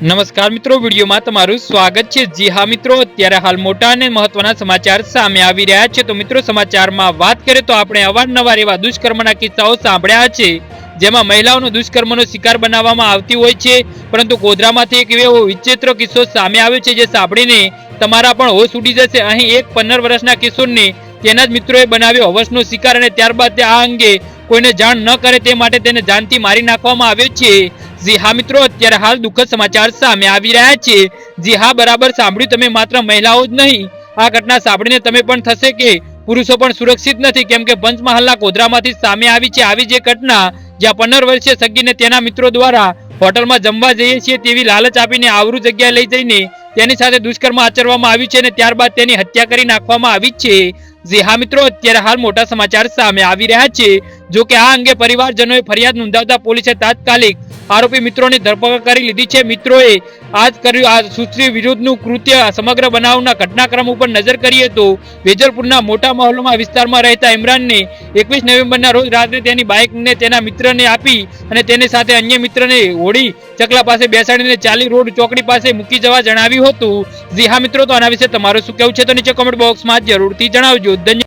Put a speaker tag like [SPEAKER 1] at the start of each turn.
[SPEAKER 1] નમસ્કાર મિત્રો, વિડીયોમાં તમારું સ્વાગત છે। જી હા મિત્રો, અત્યારે હાલ મોટા અને મહત્વના સમાચાર સામે આવી રહ્યા છે। તો મિત્રો, સમાચારમાં વાત કરીએ તો આપણે અવારનવાર એવા દુષ્કર્મના કિસ્સાઓ સાંભળ્યા છે જેમાં મહિલાઓનો દુષ્કર્મનો શિકાર બનાવવામાં આવતી હોય છે। પરંતુ ગોધરામાંથી એક એવો વિચિત્ર કિસ્સો સામે આવ્યો છે જે સાંભળીને તમારા પણ હોશ ઉડી જશે। અહીં એક 15 વર્ષના કિશોરને તેના જ મિત્રોએ બનાવ્યો હવસનો શિકાર અને ત્યારબાદ આ અંગે કોઈને જાણ ન કરે તે માટે તેને જાનથી મારી નાખવામાં આવ્યો છે। જી હા મિત્રો, અત્યારે હાલ દુઃખદ સમાચાર સામે આવી રહ્યા છે। જી હા, બરાબર સાંભળ્યું તમે, માત્ર મહિલાઓ જ નહીં, આ ઘટના સાંભળીને તમે પણ થશે કે પુરુષો પણ સુરક્ષિત નથી, કેમ કે પંચમહાલના ગોધરામાંથી સામે આવી છે આવી જે ઘટના, જ્યાં 15 વર્ષીય સગીરને તેના મિત્રો દ્વારા હોટલમાં જમવા જઈએ છીએ તેવી લાલચ આપીને આવરું જગ્યા લઈ જઈને તેની સાથે દુષ્કર્મ આચરવામાં આવ્યું છે અને ત્યારબાદ તેની હત્યા કરી નાખવામાં આવી છે। જી હા મિત્રો, અત્યારે હાલ મોટા સમાચાર સામે આવી રહ્યા છે। જો કે આ અંગે પરિવારજનોએ ફરિયાદ નોંધાવતા પોલીસે તાત્કાલિક આરોપી મિત્રોની ધરપકડ કરી લીધી છે। મિત્રોએ આજ કર્યું આ સુશ્રી વિરુદ્ધનું કૃત્ય। સમગ્ર બનાવના ઘટનાક્રમ ઉપર નજર કરીએ તો વેજલપુરના મોટા મહોલ્લામાં વિસ્તારમાં રહેતા ઇમરાનને 21 નવેમ્બરના રોજ રાત્રે તેની બાઇકને તેના મિત્રને આપી અને તેની સાથે અન્ય મિત્રને હોડી ચકલા પાસે બેસાડીને ચાલી રોડ ચોકડી પાસે મૂકી જવા જણાવ્યું હતું। જી હા મિત્રો, તો આના વિશે તમારું શું કહેવું છે તો નીચે કોમેન્ટ બોક્સમાં જરૂરથી જણાવજો। ધન્યવાદ।